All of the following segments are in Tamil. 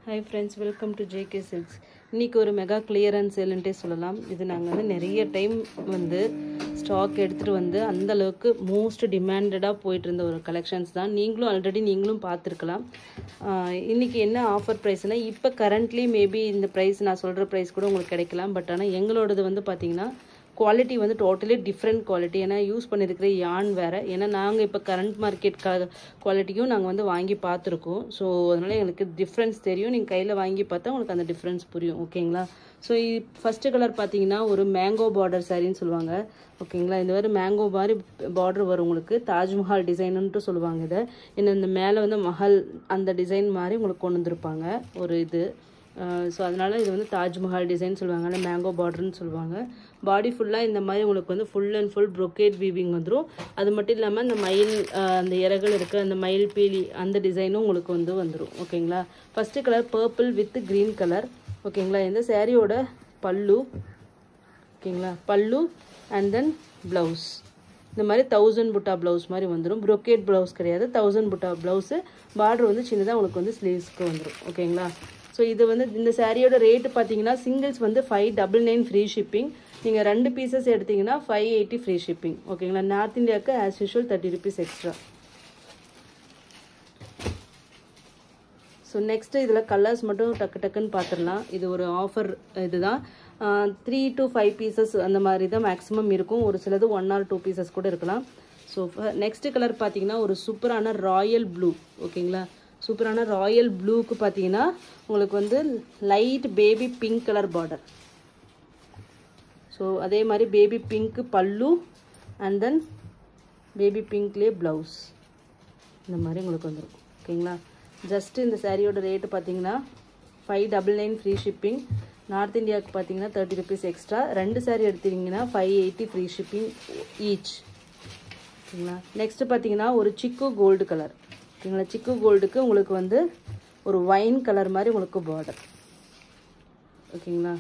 Hi friends, welcome to JK Silks. இன்னைக்கு ஒரு மெகா கிளியரன்ஸ் சேல்ன்றே சொல்லலாம். இது நாங்க வந்து நிறைய டைம் வந்து ஸ்டாக் எடுத்துட்டு வந்து அந்த அளவுக்கு மோஸ்ட் டிமாண்டடா போயிட்டு இருந்த ஒரு கலெக்ஷன்ஸ் தான். நீங்களும் பார்த்திருக்கலாம். இன்னைக்கு என்ன ஆஃபர் பிரைஸ்னா இப்போ கரண்ட்லி மேபி இந்த பிரைஸ் நான் சொல்ற பிரைஸ் கூட உங்களுக்கு கிடைக்கலாம். பட் ஆனா எங்களோடது வந்து பாத்தீங்கன்னா குவாலிட்டி வந்து டோட்டலி டிஃப்ரெண்ட் குவாலிட்டி. ஏன்னா யூஸ் பண்ணியிருக்கிற யான் வேறு. ஏன்னா நாங்கள் இப்போ கரண்ட் மார்க்கெட் குவாலிட்டியும் நாங்கள் வந்து வாங்கி பார்த்துருக்கோம். ஸோ அதனால் எங்களுக்கு டிஃப்ரென்ஸ் தெரியும். நீங்கள் கையில் வாங்கி பார்த்தா உங்களுக்கு அந்த டிஃப்ரென்ஸ் புரியும். ஓகேங்களா? ஸோ ஃபஸ்ட்டு கலர் பார்த்தீங்கன்னா ஒரு மேங்கோ பார்டர் சாரின்னு சொல்லுவாங்க. ஓகேங்களா? இந்த மாதிரி மேங்கோ மாதிரி பார்டர் வரும் உங்களுக்கு. தாஜ்மஹால் டிசைனுன்ட்டு சொல்லுவாங்க இதை. இன்னும் இந்த மேலே வந்து மஹல் அந்த டிசைன் மாதிரி உங்களுக்கு கொண்டு வந்திருப்பாங்க ஒரு இது. ஸோ அதனால் இது வந்து தாஜ்மஹால் டிசைன் சொல்லுவாங்க. இல்லை மேங்கோ பார்டர்னு சொல்லுவாங்க. பாடி ஃபுல்லாக இந்த மாதிரி உங்களுக்கு வந்து full and full brocade weaving வந்துடும். அது மட்டும் இல்லாமல் அந்த மயில் அந்த இறகுகள் இருக்கிற அந்த மயில் பீலி அந்த டிசைனும் உங்களுக்கு வந்து வந்துடும். ஓகேங்களா? First colour purple with green colour. ஓகேங்களா? இந்த சாரியோட பல்லு. ஓகேங்களா? பல்லு அண்ட் தென் ப்ளவுஸ் இந்த மாதிரி 1000 புட்டா ப்ளவுஸ் மாதிரி வந்துடும். ப்ரொக்கேட் ப்ளவுஸ் கிடையாது, 1000 புட்டா ப்ளவுஸு. பார்டர் வந்து சின்னதாக உங்களுக்கு வந்து ஸ்லீவ்ஸ்க்கு வந்துடும். ஓகேங்களா? ஸோ இது வந்து இந்த சாரியோட ரேட்டு பார்த்தீங்கன்னா சிங்கிள்ஸ் வந்து 599 ஃப்ரீ ஷிப்பிங். நீங்கள் 2 பீசஸ் எடுத்தீங்கன்னா 580 ஃப்ரீ ஷிப்பிங். ஓகேங்களா? நார்த் இந்தியாவுக்கு as usual 30 rupees extra. So next இதில் கலர்ஸ் மட்டும் டக்குன்னு பார்த்துடலாம். இது ஒரு ஆஃபர் இதுதான். 3 to 5 பீசஸ் அந்த மாதிரி தான் மேக்ஸிமம் இருக்கும். ஒரு சிலது 1 or 2 பீசஸ் கூட இருக்கலாம். ஸோ நெக்ஸ்ட் கலர் பார்த்தீங்கன்னா ஒரு சூப்பரான ராயல் ப்ளூ. ஓகேங்களா? சூப்பரான ராயல் ப்ளூக்கு பார்த்தீங்கன்னா உங்களுக்கு வந்து light baby pink colour border. So அதே மாதிரி பேபி பிங்க் பல்லு அண்ட் தென் பேபி பிங்க்லேயே ப்ளவுஸ் இந்த மாதிரி உங்களுக்கு வந்துடும். ஓகேங்களா? ஜஸ்ட்டு இந்த சாரியோட ரேட்டு பார்த்தீங்கன்னா 599 ஃப்ரீ ஷிப்பிங். நார்த் இந்தியாவுக்கு பார்த்தீங்கன்னா 30 rupees எக்ஸ்ட்ரா. 2 சாரி எடுத்தீங்கன்னா 580 ஃப்ரீ ஷிப்பிங் ஈச். ஓகேங்களா? நெக்ஸ்ட்டு பார்த்தீங்கன்னா ஒரு சிக்கு கோல்டு கலர். ஓகேங்களா? சிக்கு கோல்டுக்கு உங்களுக்கு வந்து ஒரு வைன் கலர் மாதிரி உங்களுக்கு பார்டர். ஓகேங்களா?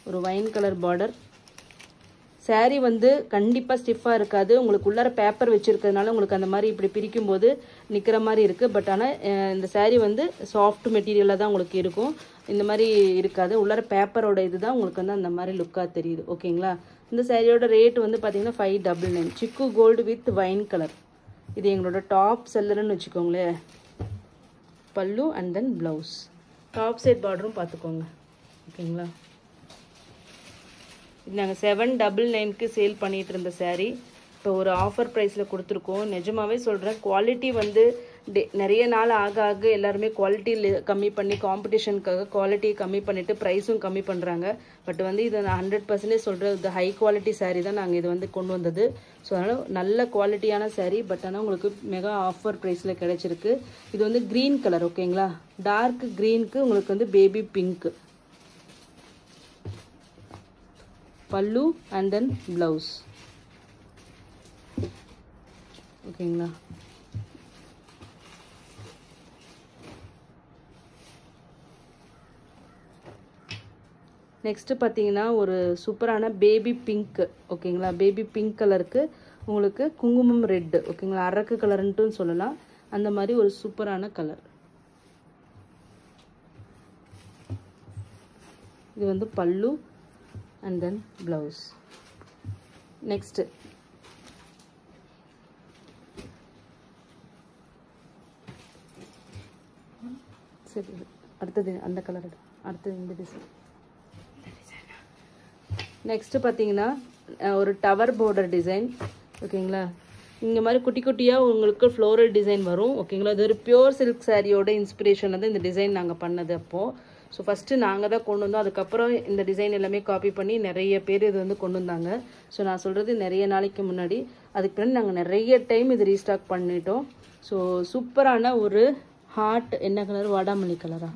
ஒரு வைன் கலர் பார்டர். சாரீ வந்து கண்டிப்பாக ஸ்டிஃபாக இருக்காது. உங்களுக்கு உள்ளார பேப்பர் வச்சுருக்கிறதுனால உங்களுக்கு அந்த மாதிரி இப்படி பிரிக்கும் போது நிற்கிற மாதிரி இருக்குது. பட் ஆனால் இந்த சாரீ வந்து சாஃப்ட் மெட்டீரியலாக தான் உங்களுக்கு இருக்கும். இந்த மாதிரி இருக்காது. உள்ளார பேப்பரோட இது தான் உங்களுக்கு வந்து அந்த மாதிரி லுக்காக தெரியுது. ஓகேங்களா? இந்த சாரியோட ரேட் வந்து பார்த்தீங்கன்னா 599. சிக்கு கோல்டு வித் வைன் கலர். இது எங்களோட டாப் செல்லர்னு வச்சுக்கோங்களேன். Pallu and then blouse. Top side பார்டரும் பார்த்துக்கோங்க. ஓகேங்களா? இது நாங்கள் 799க்கு சேல் பண்ணிகிட்டு இருந்த சாரீ இப்போ ஒரு ஆஃபர் ப்ரைஸில் கொடுத்துருக்கோம். நிஜமாகவே சொல்கிறேன், குவாலிட்டி வந்து நிறைய நாள் ஆக ஆக எல்லாருமே குவாலிட்டி கம்மி பண்ணி காம்படிஷனுக்காக குவாலிட்டியை கம்மி பண்ணிவிட்டு ப்ரைஸும் கம்மி பண்ணுறாங்க. பட் வந்து இதை நான் 100% சொல்கிறேன். இது ஹை குவாலிட்டி சாரீ தான் நாங்கள் இது வந்து கொண்டு வந்தது. ஸோ அதனால் நல்ல குவாலிட்டியான சாரீ. பட் ஆனால் உங்களுக்கு மெகா ஆஃபர் ப்ரைஸில் கிடைச்சிருக்கு. இது வந்து க்ரீன் கலர். ஓகேங்களா? டார்க் க்ரீனுக்கு உங்களுக்கு வந்து பேபி பிங்க்கு பல்லு அண்ட் தென் ப்ளவுஸ். ஓகேங்களா? நெக்ஸ்ட்டு பார்த்தீங்கன்னா ஒரு சூப்பரான பேபி பிங்க். ஓகேங்களா? பேபி பிங்க் கலருக்கு உங்களுக்கு குங்குமம் ரெட்டு. ஓகேங்களா? அரக்கு கலர்ன்ட்டு சொல்லலாம். அந்த மாதிரி ஒரு சூப்பரான கலர். இது வந்து பல்லு அண்ட் தென் ப்ளவுஸ். நெக்ஸ்ட்டு சரி, அடுத்தது அந்த கலர். அடுத்தது இந்த டிசைன். நெக்ஸ்ட்டு பார்த்தீங்கன்னா ஒரு டவர் பார்டர் டிசைன். ஓகேங்களா? இந்த மாதிரி குட்டி குட்டியாக உங்களுக்கு ஃப்ளோரல் டிசைன் வரும். ஓகேங்களா? இது ஒரு பியூர் சில்க் சாரியோட இன்ஸ்பிரேஷனில் தான் இந்த டிசைன் நாங்கள் பண்ணது அப்போது. ஸோ ஃபஸ்ட்டு நாங்கள் தான் கொண்டு வந்தோம். அதுக்கப்புறம் இந்த டிசைன் எல்லாமே காப்பி பண்ணி நிறைய பேர் இது வந்து கொண்டு வந்தாங்க. ஸோ நான் சொல்கிறது நிறைய நாளைக்கு முன்னாடி. அதுக்கு பின்னாடி நாங்கள் நிறைய டைம் இது ரீஸ்டாக் பண்ணிட்டோம். ஸோ சூப்பரான ஒரு ஹார்ட் என்ன கலர்? வாடாமல்லி கலரா?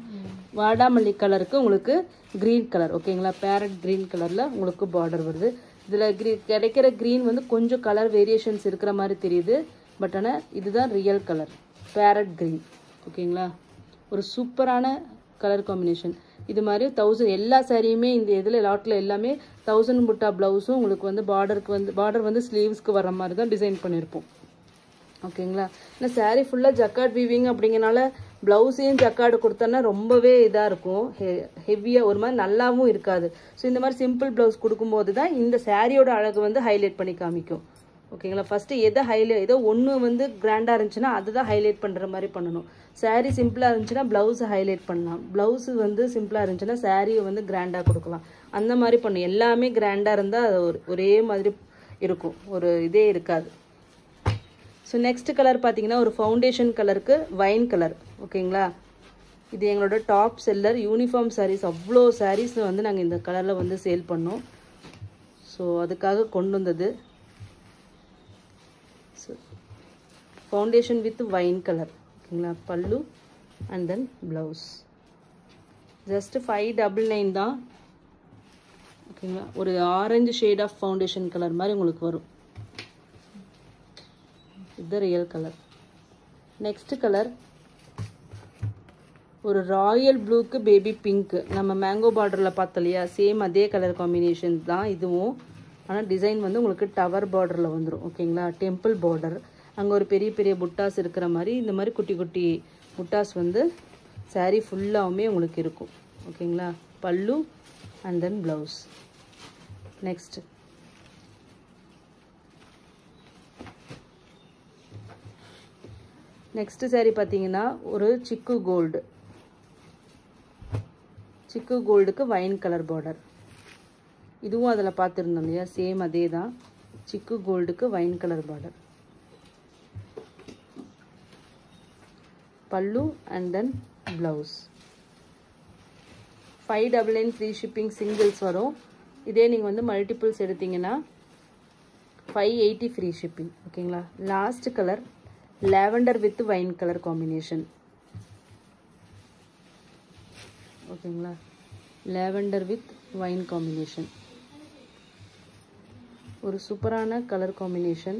வாடாமல்லி கலருக்கு உங்களுக்கு க்ரீன் கலர். ஓகேங்களா? பேரட் க்ரீன் கலரில் உங்களுக்கு பார்டர் வருது. இதில் கிடைக்கிற க்ரீன் வந்து கொஞ்சம் கலர் வேரியேஷன்ஸ் இருக்கிற மாதிரி தெரியுது. பட் ஆனால் இதுதான் ரியல் கலர், பேரட் க்ரீன். ஓகேங்களா? ஒரு சூப்பரான கலர் காம்பினேஷன். இது மாதிரி 1000 எல்லா சாரியுமே இந்த இதில் லாட்டில் எல்லாமே 1000 புட்டா ப்ளவுஸும் உங்களுக்கு வந்து பார்டர் வந்து ஸ்லீவ்ஸ்க்கு வர மாதிரி தான் டிசைன் பண்ணியிருப்போம். ஓகேங்களா? இந்த சாரீ ஃபுல்லாக ஜக்கார்ட் வீவிங் அப்படிங்கனால ப்ளவுஸையும் ஜக்கார்டு கொடுத்தோன்னா ரொம்பவே இதாக இருக்கும், ஹெவியாக ஒரு மாதிரி நல்லாவும் இருக்காது. ஸோ இந்த மாதிரி சிம்பிள் ப்ளவுஸ் கொடுக்கும்போது தான் இந்த சாரியோட அழகு வந்து ஹைலைட் பண்ணி காமிக்கும். ஓகேங்களா? ஃபஸ்ட்டு ஏதோ ஒன்று வந்து கிராண்டாக இருந்துச்சுன்னா அதுதான் ஹைலைட் பண்ணுற மாதிரி பண்ணணும். சாரீ சிம்பிளாக இருந்துச்சுன்னா ப்ளவுஸை ஹைலைட் பண்ணலாம், ப்ளவுஸு வந்து சிம்பிளாக இருந்துச்சுன்னா சாரியை வந்து கிராண்டாக கொடுக்கலாம். அந்த மாதிரி பண்ணும். எல்லாமே கிராண்டாக இருந்தால் அது ஒரே மாதிரி இருக்கும், ஒரு இதே இருக்காது. ஸோ நெக்ஸ்ட் கலர் பார்த்தீங்கன்னா ஒரு ஃபவுண்டேஷன் கலருக்கு வைன் கலர். ஓகேங்களா? இது எங்களோட டாப் செல்லர் யூனிஃபார்ம் சாரீஸ். அவ்வளோ சாரீஸ் வந்து நாங்கள் இந்த கலரில் வந்து சேல் பண்ணோம். ஸோ அதுக்காக கொண்டு வந்தது. So foundation with wine colour. ஓகேங்களா? Pallu and then blouse. Just 599 தான். ஓகேங்களா? ஒரு orange shade of foundation colour மாதிரி உங்களுக்கு வரும். இது ரியல் கலர். நெக்ஸ்ட் கலர் ஒரு ராயல் ப்ளூக்கு பேபி பிங்க். நம்ம மேங்கோ பார்டரில் பார்த்தோம் இல்லையா, சேம் அதே கலர் காம்பினேஷன் தான் இதுவும். ஆனால் டிசைன் வந்து உங்களுக்கு டவர் பார்டரில் வந்துடும். ஓகேங்களா? Temple border. அங்கே ஒரு பெரிய பெரிய புட்டாஸ் இருக்கிற மாதிரி இந்த மாதிரி குட்டி குட்டி புட்டாஸ் வந்து சாரீ ஃபுல்லாகவுமே உங்களுக்கு இருக்கும். ஓகேங்களா? Pallu and then blouse. Next sari பார்த்தீங்கன்னா ஒரு சிக்கு கோல்டு. சிக்கு கோல்டுக்கு வைன் கலர் பார்டர். இதுவும் அதில் பார்த்துருந்தோம் இல்லையா, சேம் அதே தான். சிக்கு கோல்டுக்கு wine colour border. Pallu and then blouse. 599 free shipping singles வரும். இதே நீங்கள் வந்து மல்டிபிள்ஸ் எடுத்தீங்கன்னா 580 ஃப்ரீ ஷிப்பிங். ஓகேங்களா? Last colour lavender with wine colour combination. ஓகேங்களா? Lavender with wine combination. ஒரு சூப்பரான கலர் காம்பினேஷன்.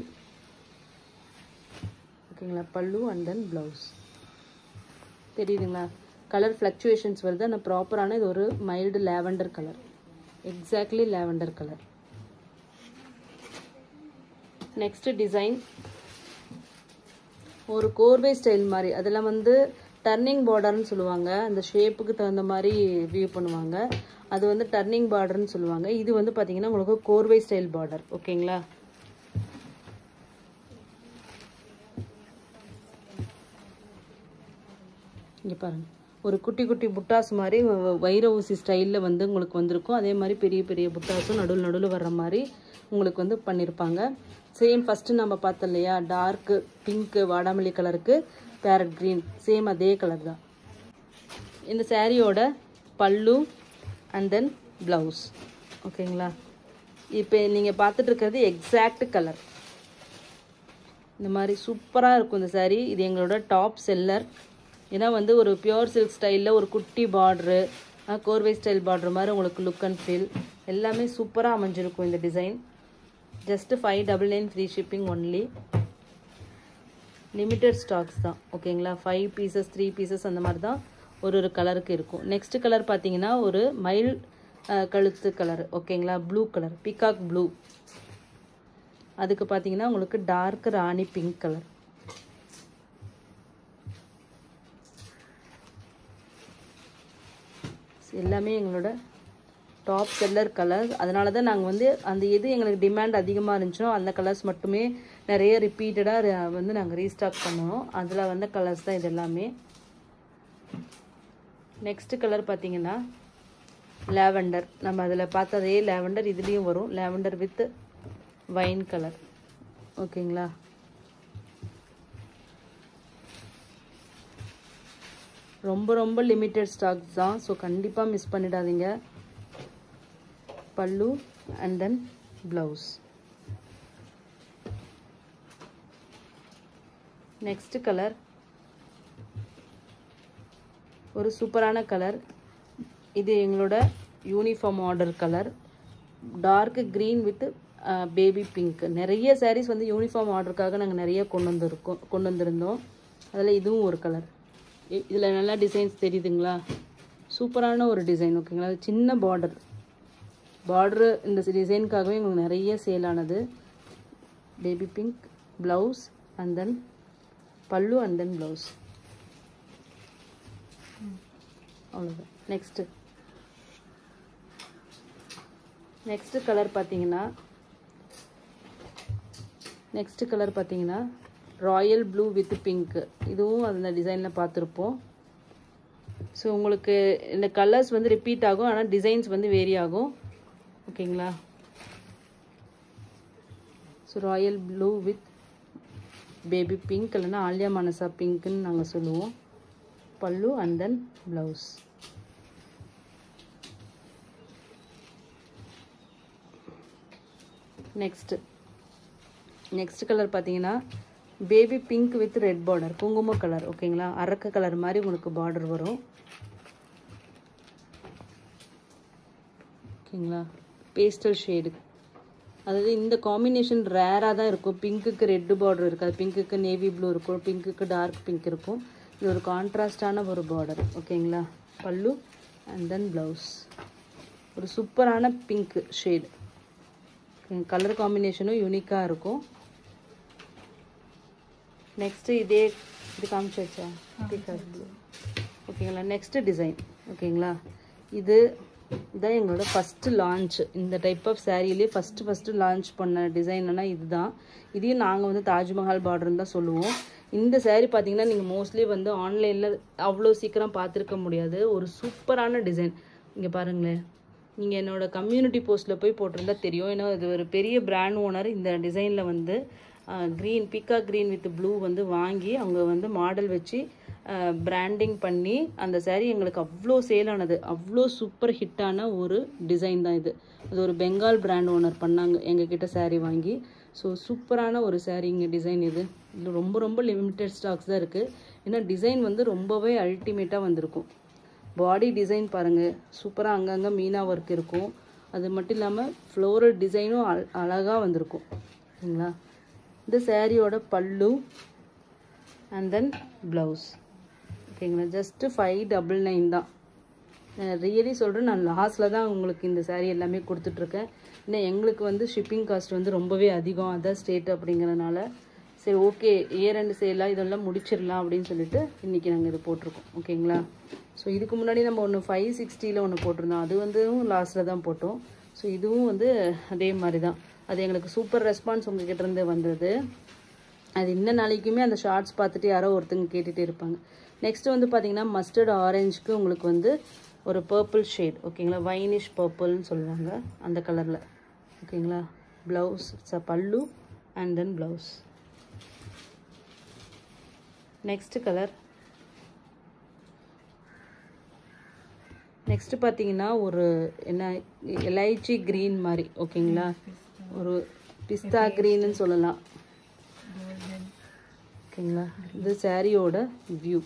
ஓகேங்களா? Pallu and then blouse. தெரியுதுங்களா? கலர் ஃப்ளக்சுவேஷன்ஸ் வருது. ஆனால் ப்ராப்பரான இது ஒரு mild lavender colour. Exactly lavender colour. Next design ஒரு கோர்வே ஸ்டைல் மாதிரி. அதெல்லாம் வந்து டர்னிங் பார்டர்னு சொல்லுவாங்க. அந்த ஷேப்புக்கு தகுந்த மாதிரி வியூ பண்ணுவாங்க. அது வந்து டர்னிங் பார்டர்னு சொல்லுவாங்க. இது வந்து பார்த்தீங்கன்னா உங்களுக்கு கோர்வே ஸ்டைல் பார்டர். ஓகேங்களா? இங்கே பாருங்க, ஒரு குட்டி குட்டி புட்டாஸ் மாதிரி வைர ஊசி ஸ்டைலில் வந்து உங்களுக்கு வந்திருக்கும். அதே மாதிரி பெரிய பெரிய புட்டாஸும் நடுவில் வர்ற மாதிரி உங்களுக்கு வந்து பண்ணியிருப்பாங்க. சேம் ஃபஸ்ட்டு நம்ம பார்த்தோம் இல்லையா, டார்க்கு பிங்க்கு வாடாமல்லி கலருக்கு பேரட் க்ரீன், சேம் அதே கலர் தான். இந்த சாரியோட பல்லு அண்ட் தென் ப்ளவுஸ். ஓகேங்களா? இப்போ நீங்கள் பார்த்துட்டு இருக்கிறது எக்ஸாக்ட் கலர். இந்த மாதிரி சூப்பராக இருக்கும் இந்த சாரீ. இது எங்களோட டாப் செல்லர். ஏன்னா வந்து ஒரு பியோர் சில்க் ஸ்டைலில் ஒரு குட்டி பார்ட்ரு, கோர்வே ஸ்டைல் பார்டர் மாதிரி உங்களுக்கு லுக் அண்ட் ஃபீல் எல்லாமே சூப்பராக அமைஞ்சிருக்கும் இந்த design. Just 599 free shipping only. Limited stocks தான். ஓகேங்களா? 5 பீசஸ் 3 பீசஸ் அந்த மாதிரி தான் ஒரு கலருக்கு இருக்கும். நெக்ஸ்ட் கலர் பார்த்தீங்கன்னா ஒரு மயில் கழுத்து கலர். ஓகேங்களா? Blue colour, peacock blue. அதுக்கு பார்த்தீங்கன்னா உங்களுக்கு டார்க் ராணி பிங்க் கலர். எல்லாமே எங்களோட டாப் செல்லர் கலர். அதனால தான் நாங்கள் வந்து அந்த எது எங்களுக்கு டிமாண்ட் அதிகமாக இருந்துச்சோ அந்த கலர்ஸ் மட்டுமே நிறைய ரிப்பீட்டடாக வந்து நாங்கள் ரீஸ்டாக் பண்ணுவோம். அதில் வந்த கலர்ஸ் தான் இது எல்லாமே. நெக்ஸ்ட் கலர் பார்த்தீங்கன்னா லாவெண்டர். நம்ம அதில் பார்த்ததே லாவெண்டர் இதுலேயும் வரும். Lavender with wine colour. ஓகேங்களா? ரொம்ப ரொம்ப லிமிட்டட் ஸ்டாக்ஸ் தான். ஸோ கண்டிப்பாக மிஸ் பண்ணிடாதீங்க. Pallu and then blouse. Next colour ஒரு சூப்பரான கலர். இது எங்களோட uniform order colour. Dark green with baby pink. நிறைய சாரீஸ் வந்து யூனிஃபார்ம் ஆர்டருக்காக நாங்கள் நிறைய கொண்டு வந்திருந்தோம். அதில் இதுவும் ஒரு கலர். இதில் நல்லா டிசைன்ஸ் தெரியுதுங்களா? சூப்பரான ஒரு டிசைன். ஓகேங்களா? சின்ன பார்டரு இந்த டிசைனுக்காகவே எங்களுக்கு நிறைய சேல் ஆனது. Baby pink blouse and then பல்லு அண்ட் தென் ப்ளவுஸ். அவ்வளோதான். நெக்ஸ்ட்டு கலர் பார்த்தீங்கன்னா ராயல் ப்ளூ வித் பிங்க்கு. இதுவும் அந்த டிசைனில் பார்த்துருப்போம். ஸோ உங்களுக்கு இந்த கலர்ஸ் வந்து ரிப்பீட் ஆகும், ஆனால் டிசைன்ஸ் வந்து வேரி ஆகும். ஓகேங்களா? So royal blue with baby pink இல்லைன்னா ஆலியா மனசா பிங்க்குன்னு நாங்கள் சொல்லுவோம். Pallu and then blouse. Next colour பார்த்தீங்கன்னா baby pink with red border, குங்கும கலர். ஓகேங்களா? அரக்க கலர் மாதிரி உங்களுக்கு பார்டர் வரும். ஓகேங்களா? பேஸ்டல் ஷேடு, அதாவது இந்த காம்பினேஷன் ரேராக தான் இருக்கும். பிங்க்குக்கு ரெட்டு பார்டர் இருக்காது, பிங்க்குக்கு நேவி ப்ளூ இருக்கும், பிங்க்குக்கு டார்க் பிங்க் இருக்கும். இது ஒரு கான்ட்ராஸ்டான ஒரு பார்டர். ஓகேங்களா? Pallu and then blouse. ஒரு சூப்பரான பிங்க் ஷேடு. கலர் காம்பினேஷனும் யூனிக்காக இருக்கும். நெக்ஸ்ட்டு இது காமிச்சாச்சா? ஓகேங்களா? Next design. ஓகேங்களா? இதுதான் எங்களோட ஃபஸ்ட்டு லான்ச். இந்த டைப் ஆஃப் சாரீலேயே ஃபஸ்ட்டு லான்ச் பண்ண டிசைன்னா இதுதான். இதையும் நாங்கள் வந்து தாஜ்மஹால் பார்டர்னு தான் சொல்லுவோம். இந்த சாரீ பார்த்தீங்கன்னா நீங்கள் மோஸ்ட்லி வந்து ஆன்லைனில் அவ்வளோ சீக்கிரம் பார்த்துருக்க முடியாது. ஒரு சூப்பரான டிசைன். இங்கே பாருங்களேன், நீங்கள் என்னோடய கம்யூனிட்டி போஸ்ட்டில் போய் போட்டிருந்தா தெரியும். ஏன்னா இது ஒரு பெரிய பிராண்ட் ஓனர் இந்த டிசைனில் வந்து க்ரீன், பீக்கா க்ரீன் வித் ப்ளூ வந்து வாங்கி அவங்க வந்து மாடல் வச்சு பிராண்டிங் பண்ணி அந்த சாரீ எங்களுக்கு அவ்வளோ சேலானது. அவ்வளோ சூப்பர் ஹிட்டான ஒரு டிசைன் தான் இது. அது ஒரு பெங்கால் பிராண்ட் ஓனர் பண்ணாங்க எங்ககிட்ட சாரீ வாங்கி. ஸோ சூப்பரான ஒரு சாரீங்க டிசைன் இது. இதில் ரொம்ப லிமிட்டட் ஸ்டாக்ஸ் தான் இருக்குது. ஏன்னா டிசைன் வந்து ரொம்பவே அல்டிமேட்டாக வந்திருக்கும். பாடி டிசைன் பாருங்கள், சூப்பராக அங்கங்கே மீனா ஒர்க் இருக்கும். அது மட்டும் இல்லாமல் ஃப்ளோரல் டிசைனும் அழகாக வந்திருக்கும். சரிங்களா? இந்த சாரியோட பல்லு அண்ட் தென் ப்ளவுஸ். ஓகேங்களா? ஜஸ்ட்டு 599 தான். ரியலி சொல்கிறேன், நான் லாஸ்ட்டில் தான் உங்களுக்கு இந்த சாரீ எல்லாமே கொடுத்துட்ருக்கேன். ஏன்னா எங்களுக்கு வந்து ஷிப்பிங் காஸ்ட் வந்து ரொம்பவே அதிகம், அதர் ஸ்டேட் அப்படிங்கிறனால. சரி, ஓகே, இயர் எண்டு சேலாக இதெல்லாம் முடிச்சிடலாம் அப்படின்னு சொல்லிட்டு இன்றைக்கி நாங்கள் இது போட்டிருக்கோம். ஓகேங்களா? ஸோ இதுக்கு முன்னாடி நம்ம ஒன்று 560 ஒன்று போட்டிருந்தோம். அது வந்து லாஸ்ட்டில் தான் போட்டோம். ஸோ இதுவும் வந்து அதே மாதிரி தான். அது எங்களுக்கு சூப்பர் ரெஸ்பான்ஸ் உங்ககிட்ட இருந்து வந்தது. அது இன்ன நாளைக்குமே அந்த ஷார்ட்ஸ் பார்த்துட்டு யாரோ ஒருத்தங்க கேட்டுகிட்டே இருப்பாங்க. நெக்ஸ்ட்டு வந்து பார்த்தீங்கன்னா மஸ்டர்ட் ஆரஞ்சுக்கு உங்களுக்கு வந்து ஒரு பர்பிள் ஷேட். ஓகேங்களா? வைனிஷ் பர்பிள்னு சொல்லுவாங்க அந்த கலரில். ஓகேங்களா? ப்ளவுஸ், பல்லு and then blouse. Next colour. Next பார்த்தீங்கன்னா ஒரு என்ன எலைச்சி க்ரீன் மாதிரி. ஓகேங்களா? ஒரு பிஸ்தா க்ரீன்னு சொல்லலாம். ஓகேங்களா? இது சாரியோட வியூ.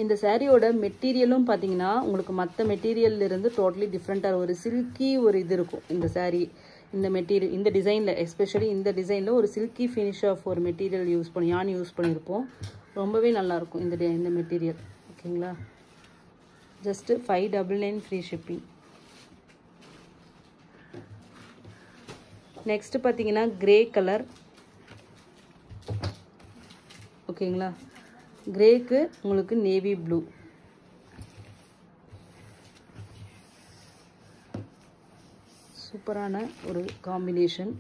இந்த சாரியோட மெட்டீரியலும் பார்த்தீங்கன்னா உங்களுக்கு மற்ற மெட்டீரியல்லிருந்து டோட்டலி டிஃப்ரெண்ட்டாக ஒரு சில்கி ஒரு இது இருக்கும். இந்த சாரீ இந்த மெட்டீரியல் இந்த டிசைனில், எஸ்பெஷலி இந்த டிசைனில் ஒரு சில்கி ஃபினிஷ் ஆஃப் ஒரு மெட்டீரியல் யான் யூஸ் பண்ணியிருப்போம். ரொம்பவே நல்லாயிருக்கும் இந்த மெட்டீரியல். ஓகேங்களா? Just 599 free shipping. நெக்ஸ்ட்டு பார்த்தீங்கன்னா கிரே கலர். ஓகேங்களா? கிரேக்கு உங்களுக்கு நேவி ப்ளூ. சூப்பரான ஒரு காம்பினேஷன்.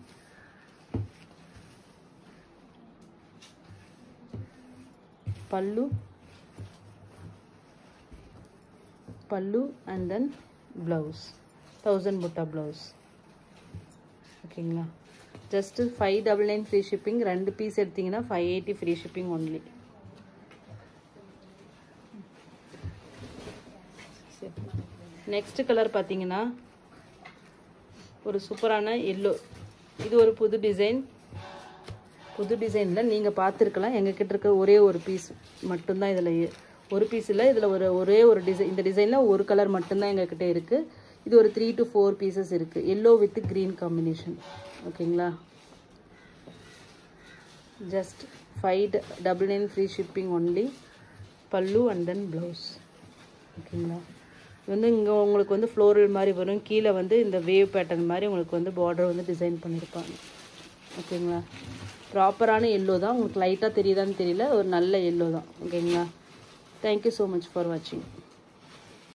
பல்லு அண்ட் தென் ப்ளவுஸ், 1000 புட்டா ப்ளவுஸ். ஓகேங்களா? Just 599 free shipping. 2 பீஸ் எடுத்திங்கன்னா 580 free shipping only. Next colour பார்த்தீங்கன்னா ஒரு சூப்பரான எல்லோ. இது ஒரு புது டிசைனில் நீங்கள் பார்த்துருக்கலாம். எங்ககிட்ட இருக்க ஒரே ஒரு பீஸ் மட்டும்தான் இதில், ஒரு பீஸ் இல்லை, இதில் ஒரே ஒரு டிசைன். இந்த டிசைனில் ஒரு கலர் மட்டும்தான் எங்ககிட்ட இருக்குது. இது ஒரு 3 to 4 பீசஸ் இருக்குது. Yellow with green combination. ஓகேங்களா? Just 599 free shipping only. Pallu and then blouse. ஓகேங்களா? இது வந்து இங்கே உங்களுக்கு வந்து ஃப்ளோரல் மாதிரி வரும். கீழே வந்து இந்த வேவ் பேட்டர்ன் மாதிரி உங்களுக்கு வந்து பார்டர் வந்து டிசைன் பண்ணியிருப்பாங்க. ஓகேங்களா? ப்ராப்பரான எல்லோ தான். உங்களுக்கு லைட்டாக தெரியுதான்னு தெரியல, ஒரு நல்ல எல்லோ தான். ஓகேங்களா? தேங்க்யூ ஸோ மச் ஃபார் வாட்சிங்.